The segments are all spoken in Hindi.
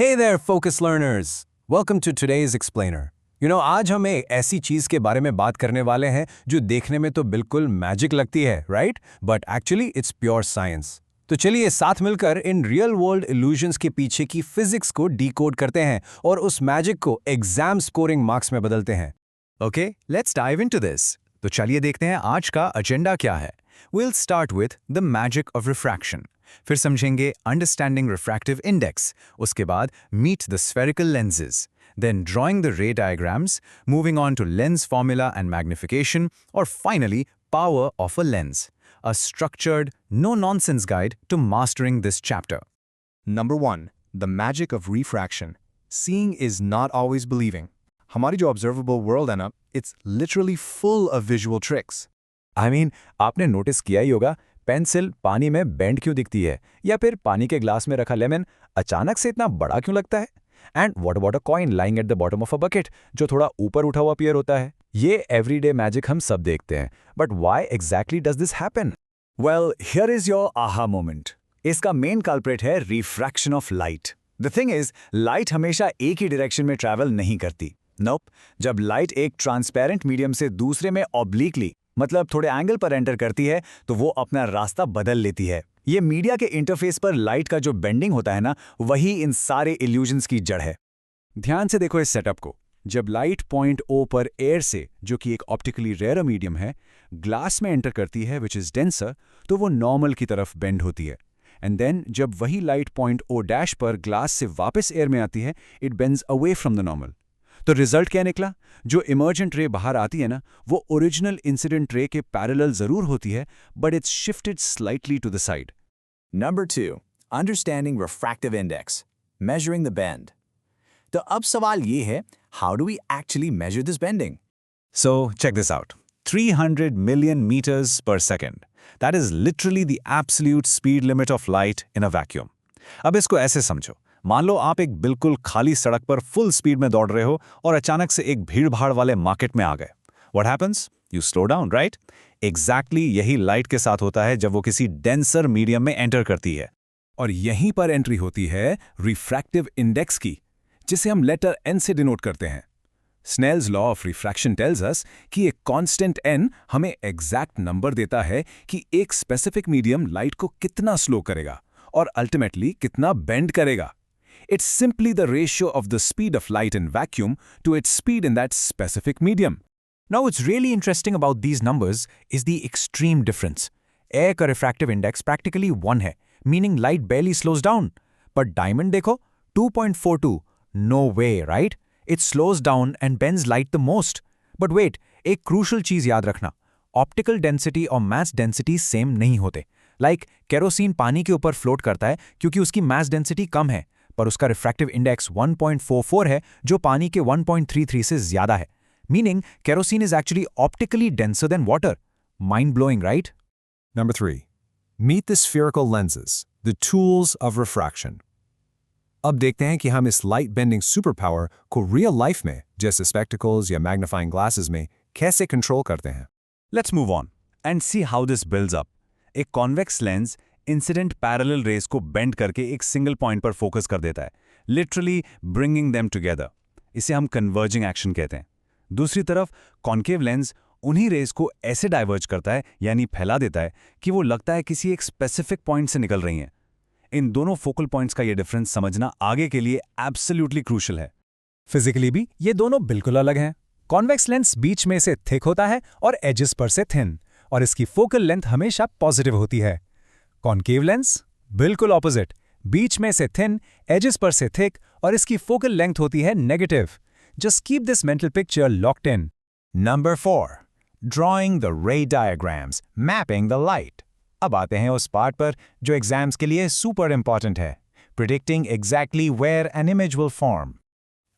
Hey there, focus learners! Welcome to today's explainer. आज हम एक ऐसी चीज के बारे में बात करने वाले हैं जो देखने में तो बिल्कुल मैजिक लगती है, right? But actually it's pure science. तो चलिए साथ मिलकर इन रियल वर्ल्ड इल्यूजन्स के पीछे की फिजिक्स को डीकोड करते हैं और उस मैजिक को एग्जाम स्कोरिंग मार्क्स में बदलते हैं। Okay, let's dive into this. तो चलिए देखते हैं आज का एजेंडा क्या है। We'll start with the magic of refraction. फिर समझेंगे अंडरस्टैंडिंग रिफ्रैक्टिव इंडेक्स, उसके बाद meet the spherical lenses, then drawing the ray diagrams, moving on to lens formula and magnification, or finally power of a lens. A structured, no-nonsense guide to mastering this chapter. Number 1. The magic of refraction. Seeing is not always believing. हमारी जो observable world है ना, it's literally full of visual tricks. आपने नोटिस किया ही होगा, पेंसिल पानी में बेंड क्यों दिखती है, या फिर पानी के ग्लास में रखा लेमन अचानक से इतना बड़ा क्यों लगता है। And what about a coin lying at the bottom of a bucket, जो थोड़ा ऊपर उठा हुआ अपीयर होता है। ये एवरीडे मैजिक हम सब देखते हैं, but why exactly does this happen? Well, here is your aha moment. इसका मेन कल्प्रिट है refraction of light. The thing is, light हमेशा एक ही डायरेक्शन में ट्रैवल नहीं करती। नोप, जब लाइट एक ट्रांसपेरेंट मीडियम से दूसरे में ऑब्लिकली, मतलब थोड़े एंगल पर एंटर करती है, तो वो अपना रास्ता बदल लेती है। ये मीडिया के इंटरफेस पर लाइट का जो बेंडिंग होता है ना, वही इन सारे इल्यूजन्स की जड़ है। ध्यान से देखो इस सेटअप को। जब लाइट पॉइंट O पर एयर से, जो कि एक ऑप्टिकली रेयर मीडियम है, ग्लास में एंटर करती है विच इज डेंसर, तो वो नॉर्मल की तरफ बेंड होती है। एंड देन जब वही लाइट पॉइंट O' पर ग्लास से वापस एयर में आती है, it bends away from the normal. तो रिजल्ट क्या निकला? जो इमर्जेंट रे बाहर आती है ना, वो ओरिजिनल इंसिडेंट रे के पैरेलल जरूर होती है, but it's shifted slightly to the side. Number 2. Understanding refractive index. Measuring the bend. तो अब सवाल ये है, how do we actually measure this bending? So, check this out. 300 million meters per second. That is literally the absolute speed limit of light in a vacuum. अब इसको ऐसे समझो। मान लो आप एक बिल्कुल खाली सड़क पर फुल स्पीड में दौड़ रहे हो और अचानक से एक भीड़-भाड़ वाले मार्केट में आ गए। What happens? You slow down, right? Exactly यही लाइट के साथ होता है जब वो किसी डेंसर मीडियम में एंटर करती है। और यहीं पर एंट्री होती है रिफ्रैक्टिव इंडेक्स की, जिसे हम लेटर N से डिनोट करते हैं। Snell's law of refraction tells us कि एक कांस्टेंट N हमें एग्जैक्ट नंबर देता है कि एक स्पेसिफिक मीडियम लाइट को कितना स्लो करेगा और अल्टीमेटली कितना बेंड करेगा। It's simply the ratio of the speed of light in vacuum to its speed in that specific medium. Now, what's really interesting about these numbers is the extreme difference. Air का refractive index practically 1 है, meaning light barely slows down. But diamond देखो, 2.42. No way, right? It slows down and bends light the most. But wait, एक crucial चीज याद रखना. Optical density और mass density same नहीं होते. Like, केरोसिन पानी के ऊपर float करता है क्योंकि उसकी mass density कम है, पर उसका रिफ्रैक्टिव इंडेक्स 1.44 है, जो पानी के 1.33 से ज्यादा है। Meaning kerosene is actually optically denser then water. Mind blowing, right? Number 3. Meet the spherical lenses, the tools of refraction. अब देखते हैं कि हम इस लाइट बेंडिंग सुपर पावर को रियल लाइफ में, जैसे स्पेक्टिकल्स या मैग्नीफाइंग ग्लासेस में, कैसे कंट्रोल करते हैं। Let's move on and see how this builds up. एक convex lens incident parallel rays को बेंड करके एक सिंगल पॉइंट पर फोकस कर देता है, लिटरली ब्रिंगिंग देम टुगेदर। इसे हम कन्वर्जिंग एक्शन कहते हैं। दूसरी तरफ कॉन्केव लेंस उन्हीं रेज को ऐसे डाइवर्ज करता है, यानी फैला देता है, कि वो लगता है किसी एक स्पेसिफिक पॉइंट से निकल रही हैं। इन दोनों फोकल पॉइंट्स का ये डिफरेंस समझना आगे के लिए एब्सोल्युटली क्रूशियल है। फिजिकली भी ये दोनों बिल्कुल अलग हैं। कॉन्वेक्स लेंस बीच में से थिक होता है और एजेस पर से थिन, और इसकी फोकल लेंथ हमेशा पॉजिटिव होती है। कॉन्केव लेंस बिल्कुल ऑपोजिट, बीच में से थिन, एजेस पर से थिक, और इसकी फोकल लेंथ होती है negative. Just keep this mental picture locked in. Number 4. Drawing the रे डायग्राम्स, मैपिंग द लाइट। अब आते हैं उस पार्ट पर जो एग्जाम्स के लिए सुपर इंपॉर्टेंट है, predicting exactly where an image will form.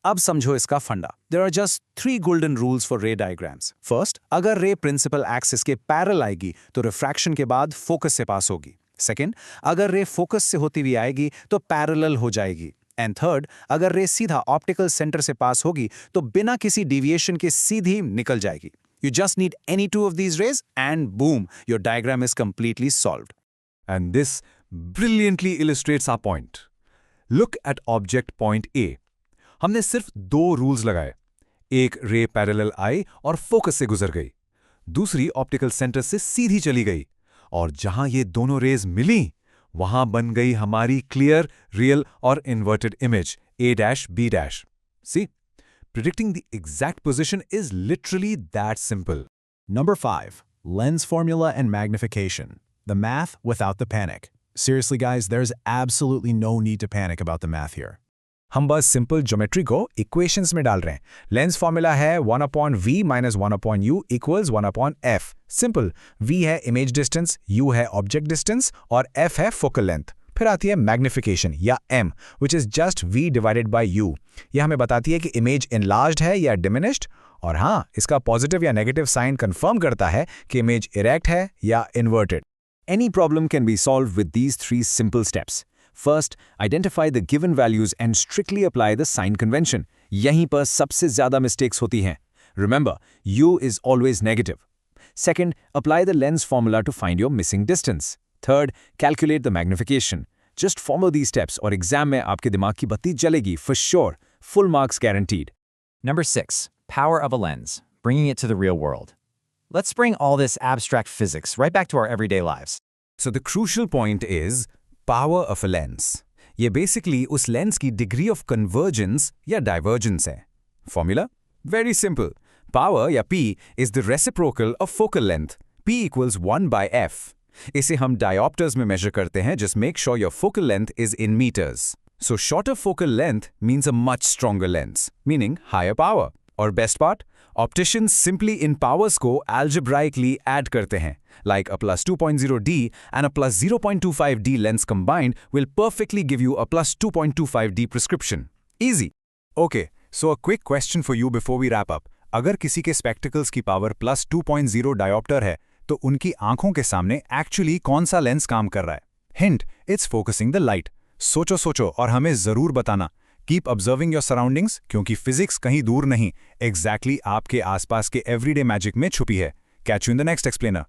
अब समझो इसका funda. There are just 3 golden rules for ray diagrams. First, अगर रे प्रिंसिपल एक्सिस के पैरेलल आएगी तो रिफ्रैक्शन के बाद फोकस से पास होगी। सेकेंड, अगर रे फोकस से होती हुई आएगी तो पैरेलल हो जाएगी। एंड थर्ड, अगर रे सीधा ऑप्टिकल सेंटर से पास होगी तो बिना किसी डिविएशन के सीधी निकल जाएगी। You just need any 2 of these rays and boom, your diagram is completely solved. And this brilliantly illustrates our point. Look at object point A. हमने सिर्फ 2 रूल्स लगाए। एक रे पैरेलल आई और फोकस से गुजर गई, दूसरी ऑप्टिकल सेंटर से सीधी चली गई, और जहां ये दोनों रेज मिली वहां बन गई हमारी क्लियर, रियल और inverted image A-B'। See, predicting the exact position is literally that simple. Number 5. Lens formula and magnification. The math without the panic. Seriously guys, there's absolutely no need to panic about the math here. हम बस सिंपल ज्योमेट्री को इक्वेशंस में डाल रहे हैं। लेंस फॉर्मूला है 1/v - 1/u = 1/f। Simple. v है इमेज डिस्टेंस, u है ऑब्जेक्ट डिस्टेंस और f है फोकल लेंथ। फिर आती है मैग्निफिकेशन या m, which is just v divided by u। यह हमें बताती है कि इमेज इनलार्ज्ड है या डिमिनिश्ड, और हाँ, इसका पॉजिटिव या नेगेटिव साइन कंफर्म करता है कि इमेज इरेक्ट है या inverted. Any problem can be solved with these 3 simple steps. First, identify the given values and strictly apply the sign convention. यहीं पर सबसे ज़्यादा mistakes होती हैं. Remember, u is always negative. Second, apply the lens formula to find your missing distance. Third, calculate the magnification. Just follow these steps और exam में आपके दिमाग की बत्ती जलेगी for sure. Full marks guaranteed. Number 6. Power of a lens, bringing it to the real world. Let's bring all this abstract physics right back to our everyday lives. So the crucial point is power of a lens. ये basically उस lens की degree of convergence या divergence है. Formula? Very simple. Power या P is the reciprocal of focal length. P equals 1/f. इसे हम diopters में measure करते हैं. Just make sure your focal length is in meters. So shorter focal length means a much stronger lens, meaning higher power. और best part? Opticians simply in powers को algebraically add करते हैं. Like a +2.0D and a +0.25D lens combined will perfectly give you a +2.25D prescription. Easy. Okay, so a quick question for you before we wrap up. अगर किसी के spectacles की पावर +2.0 diopter है, तो उनकी आंखों के सामने एक्चुअली कौन सा लेंस काम कर रहा है? Hint, it's focusing the light. सोचो और हमें जरूर बताना. Keep observing your surroundings, क्योंकि फिजिक्स कहीं दूर नहीं, exactly आपके आसपास के everyday magic में छुपी है. Catch you in the next explainer.